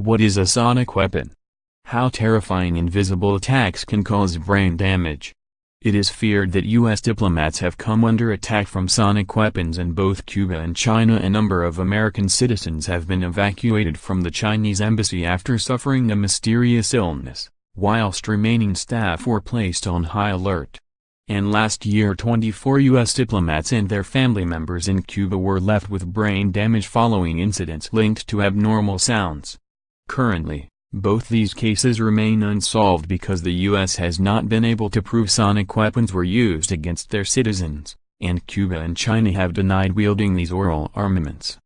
What is a sonic weapon? How terrifying invisible attacks can cause brain damage. It is feared that U.S. diplomats have come under attack from sonic weapons in both Cuba and China. A number of American citizens have been evacuated from the Chinese embassy after suffering a mysterious illness, whilst remaining staff were placed on high alert. And last year 24 U.S. diplomats and their family members in Cuba were left with brain damage following incidents linked to abnormal sounds. Currently, both these cases remain unsolved because the U.S. has not been able to prove sonic weapons were used against their citizens, and Cuba and China have denied wielding these oral armaments.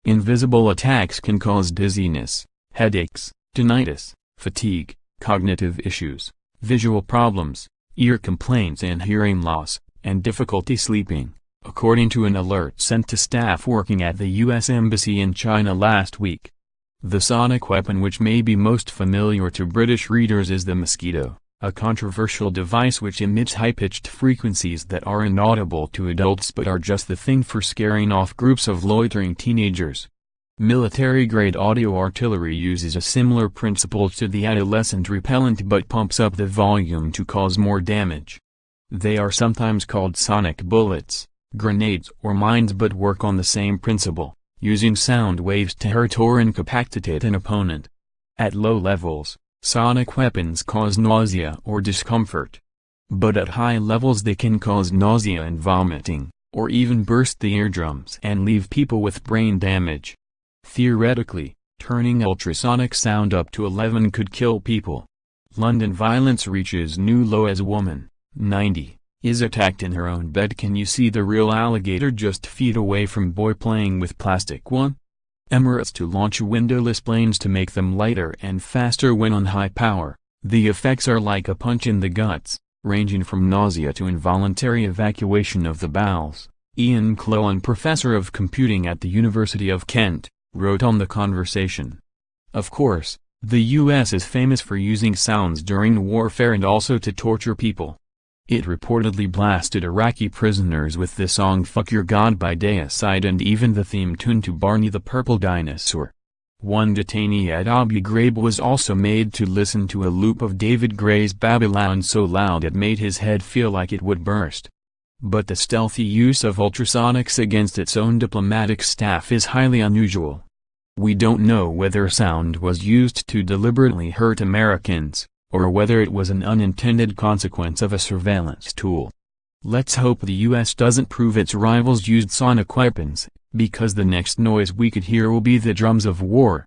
Invisible attacks can cause dizziness, headaches, tinnitus, fatigue, cognitive issues, visual problems, ear complaints and hearing loss, and difficulty sleeping, according to an alert sent to staff working at the U.S. Embassy in China last week. The sonic weapon which may be most familiar to British readers is the mosquito, a controversial device which emits high-pitched frequencies that are inaudible to adults but are just the thing for scaring off groups of loitering teenagers. Military-grade audio artillery uses a similar principle to the adolescent repellent but pumps up the volume to cause more damage. They are sometimes called sonic bullets, grenades or mines but work on the same principle, using sound waves to hurt or incapacitate an opponent. At low levels, sonic weapons cause nausea or discomfort. But at high levels they can cause nausea and vomiting, or even burst the eardrums and leave people with brain damage. Theoretically, turning ultrasonic sound up to 11 could kill people. London violence reaches new low as woman, 90, is attacked in her own bed. Can you see the real alligator just feet away from boy playing with plastic one? Emirates to launch windowless planes to make them lighter and faster when on high power. The effects are like a punch in the guts, ranging from nausea to involuntary evacuation of the bowels. Ian Clowan, professor of computing at the University of Kent, wrote on The Conversation. Of course, the U.S. is famous for using sounds during warfare and also to torture people. It reportedly blasted Iraqi prisoners with the song Fuck Your God by Deicide and even the theme tune to Barney the Purple Dinosaur. One detainee at Abu Ghraib was also made to listen to a loop of David Gray's Babylon so loud it made his head feel like it would burst. But the stealthy use of ultrasonics against its own diplomatic staff is highly unusual. We don't know whether sound was used to deliberately hurt Americans, or whether it was an unintended consequence of a surveillance tool. Let's hope the U.S. doesn't prove its rivals used sonic weapons, because the next noise we could hear will be the drums of war.